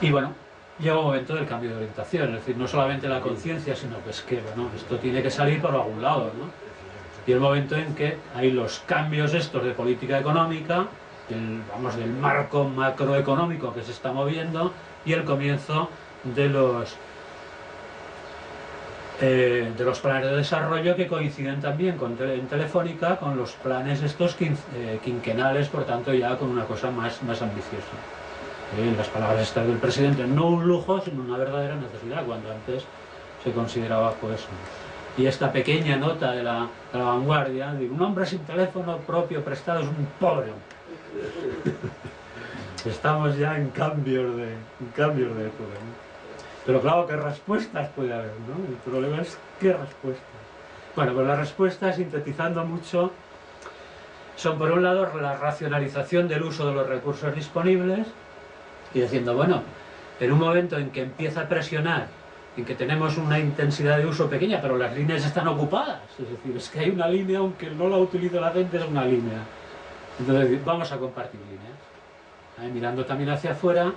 Y bueno, llega un momento del cambio de orientación, es decir, no solamente la conciencia, sino que es que, bueno, esto tiene que salir por algún lado, ¿no? Y el momento en que hay los cambios estos de política económica, vamos, del marco macroeconómico que se está moviendo, y el comienzo de los planes de desarrollo que coinciden también en Telefónica con los planes estos quinquenales, por tanto ya con una cosa más ambiciosa. Las palabras estas del presidente, no un lujo, sino una verdadera necesidad, cuando antes se consideraba pues... Y esta pequeña nota de la Vanguardia, de un hombre sin teléfono propio prestado es un pobre hombre. Estamos ya en cambios de época, ¿no? Pero claro, ¿qué respuestas puede haber, no? El problema es ¿qué respuestas? Bueno, pues las respuestas, sintetizando mucho, son por un lado la racionalización del uso de los recursos disponibles y diciendo, bueno, en un momento en que empieza a presionar, en que tenemos una intensidad de uso pequeña, pero las líneas están ocupadas, es decir, es que hay una línea, aunque no la utilice la gente, es una línea. Entonces, vamos a compartir líneas. Mirando también hacia afuera,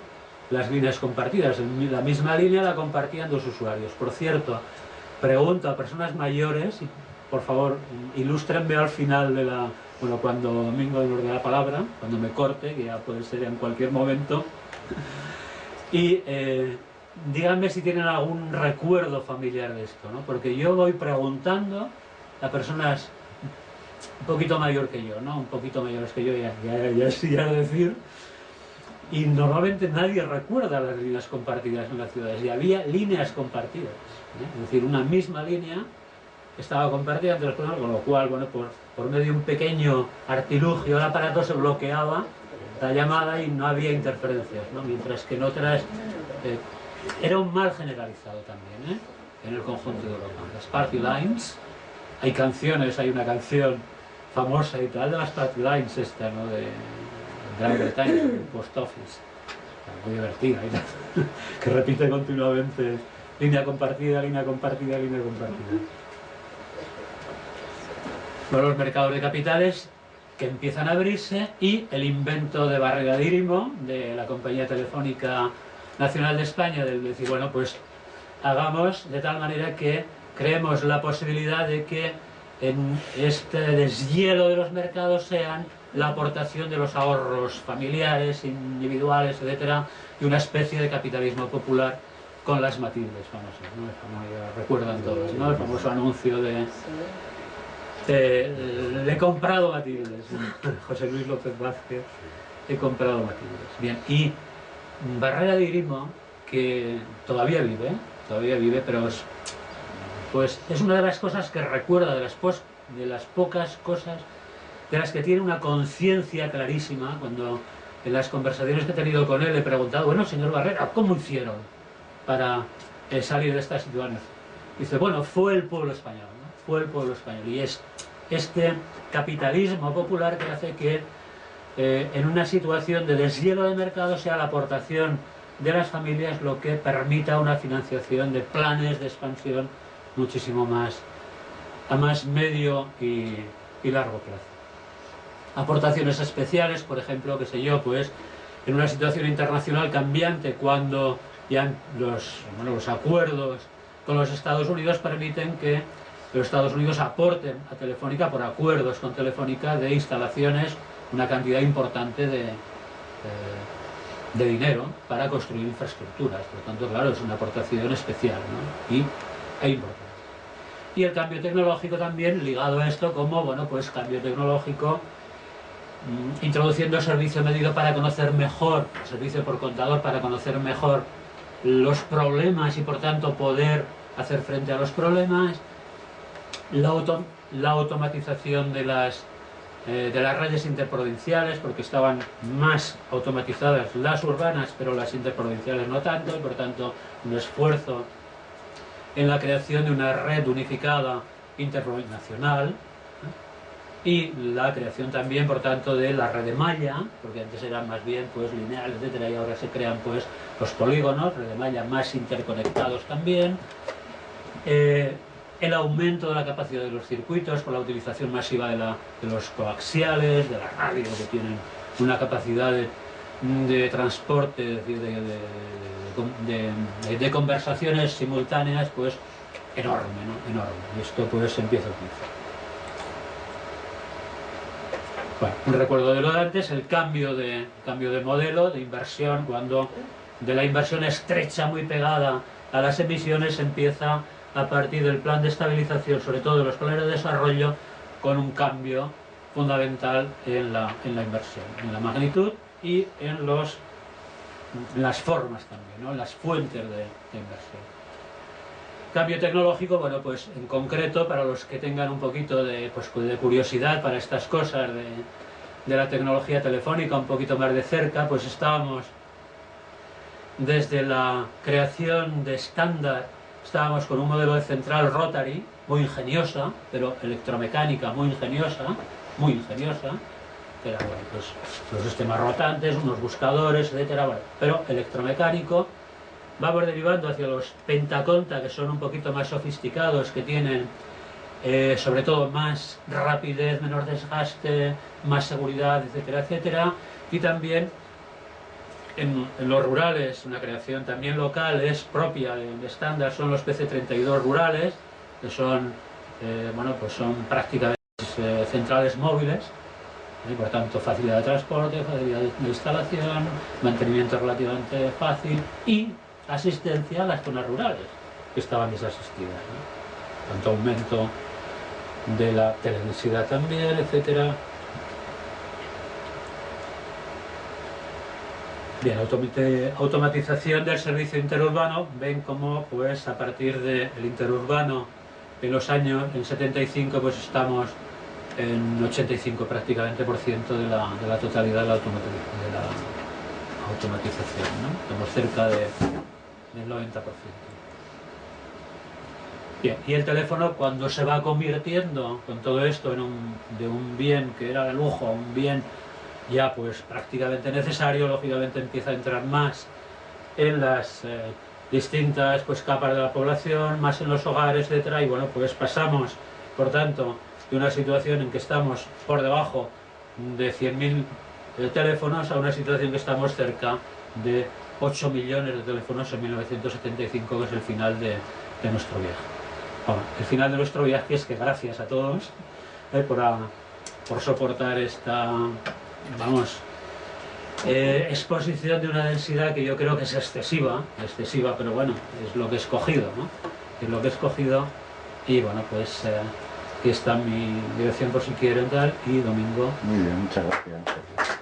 las líneas compartidas, la misma línea la compartían dos usuarios. Por cierto, pregunto a personas mayores, y por favor, ilústrenme al final de la... Bueno, cuando Domingo nos dé la palabra, cuando me corte, que ya puede ser en cualquier momento, y díganme si tienen algún recuerdo familiar de esto, ¿no? Porque yo voy preguntando a personas un poquito mayor que yo, ¿no? Un poquito mayores que yo, ya sí a decir, y normalmente nadie recuerda las líneas compartidas en las ciudades, y había líneas compartidas, ¿eh? Es decir, una misma línea estaba compartida entre las personas, con lo cual, bueno, por medio de un pequeño artilugio el aparato se bloqueaba la llamada y no había interferencias, ¿no? Mientras que en otras era un mal generalizado también, en el conjunto de Europa. Las party lines, hay canciones, hay una canción famosa y tal de las party lines esta, ¿no? De Gran Bretaña, del Post Office, muy divertida y tal, que repite continuamente línea compartida, línea compartida, línea compartida. Bueno, los mercados de capitales que empiezan a abrirse y el invento de Barrera Dírimo, de la compañía telefónica nacional de España, del decir, bueno, pues hagamos de tal manera que creemos la posibilidad de que en este deshielo de los mercados sean la aportación de los ahorros familiares, individuales, etcétera, y una especie de capitalismo popular con las Matildes famosas, ¿no? Ya recuerdan todos, ¿no? El famoso anuncio de he comprado Matildes, José Luis López Vázquez, he comprado Matildes. Bien, y Barrera Dírimo, que todavía vive, pero pues es una de las cosas que recuerda, de las pocas cosas de las que tiene una conciencia clarísima. Cuando en las conversaciones que he tenido con él he preguntado, bueno, señor Barrera, ¿cómo hicieron para salir de esta situación? Dice, bueno, fue el pueblo español, ¿no? Fue el pueblo español, y es este capitalismo popular que hace que en una situación de deshielo de mercado sea la aportación de las familias lo que permita una financiación de planes de expansión muchísimo más a más medio y largo plazo. Aportaciones especiales, por ejemplo, qué sé yo, pues en una situación internacional cambiante, cuando ya los acuerdos con los Estados Unidos permiten que los Estados Unidos aporten a Telefónica, por acuerdos con Telefónica, de instalaciones, una cantidad importante de dinero para construir infraestructuras. Por lo tanto, claro, es una aportación especial, ¿no? E importante. Y el cambio tecnológico también ligado a esto, como, bueno, pues cambio tecnológico introduciendo servicio medido para conocer mejor, servicio por contador para conocer mejor los problemas y por tanto poder hacer frente a los problemas, la automatización de las redes interprovinciales, porque estaban más automatizadas las urbanas, pero las interprovinciales no tanto, y por tanto un esfuerzo en la creación de una red unificada internacional, y la creación también, por tanto, de la red de malla, porque antes eran más bien pues lineales, etcétera, y ahora se crean pues los polígonos, red de malla más interconectados también. El aumento de la capacidad de los circuitos por la utilización masiva de los coaxiales, de la radio, que tienen una capacidad de transporte, es decir, de conversaciones simultáneas, pues enorme, ¿no? Enorme. Y esto pues se empieza a utilizar. Bueno, un recuerdo de lo de antes, el cambio de modelo, de inversión, cuando de la inversión estrecha, muy pegada a las emisiones, empieza a partir del plan de estabilización, sobre todo de los planes de desarrollo, con un cambio fundamental en la inversión, en la magnitud y en las formas también, ¿no? Las fuentes de inversión. Cambio tecnológico, bueno, pues en concreto, para los que tengan un poquito de curiosidad para estas cosas de la tecnología telefónica un poquito más de cerca, pues estábamos desde la creación de estándar, estábamos con un modelo de central rotary, muy ingeniosa, pero electromecánica muy ingeniosa, que era, bueno, pues los sistemas rotantes, unos buscadores, etcétera, bueno, pero electromecánico. Vamos derivando hacia los pentaconta, que son un poquito más sofisticados, que tienen sobre todo más rapidez, menor desgaste, más seguridad, etcétera, etcétera. Y también en los rurales, una creación también local, es propia de estándar, son los PC32 rurales, que son, bueno, pues son prácticamente centrales móviles, y por tanto facilidad de transporte, facilidad de instalación, mantenimiento relativamente fácil y asistencia a las zonas rurales que estaban desasistidas, ¿no? Tanto aumento de la densidad también, etcétera. Bien, automatización del servicio interurbano. Ven cómo, pues, a partir del interurbano en los años, en 75, pues estamos en 85 prácticamente por ciento de la totalidad de la automatización, ¿no? Estamos cerca del 90%. Bien, y el teléfono, cuando se va convirtiendo con todo esto de un bien que era de lujo a un bien ya pues prácticamente necesario, lógicamente empieza a entrar más en las distintas pues capas de la población, más en los hogares, etcétera, y bueno, pues pasamos, por tanto, de una situación en que estamos por debajo de 100.000 teléfonos a una situación que estamos cerca de 8 millones de teléfonos en 1975, que es el final de nuestro viaje. Bueno, el final de nuestro viaje es que gracias a todos por soportar esta, vamos, exposición de una densidad que yo creo que es excesiva, pero bueno, es lo que he escogido, ¿no? Es lo que he escogido, y bueno, pues aquí está mi dirección por si quieren tal, y Domingo. Muy bien, muchas gracias.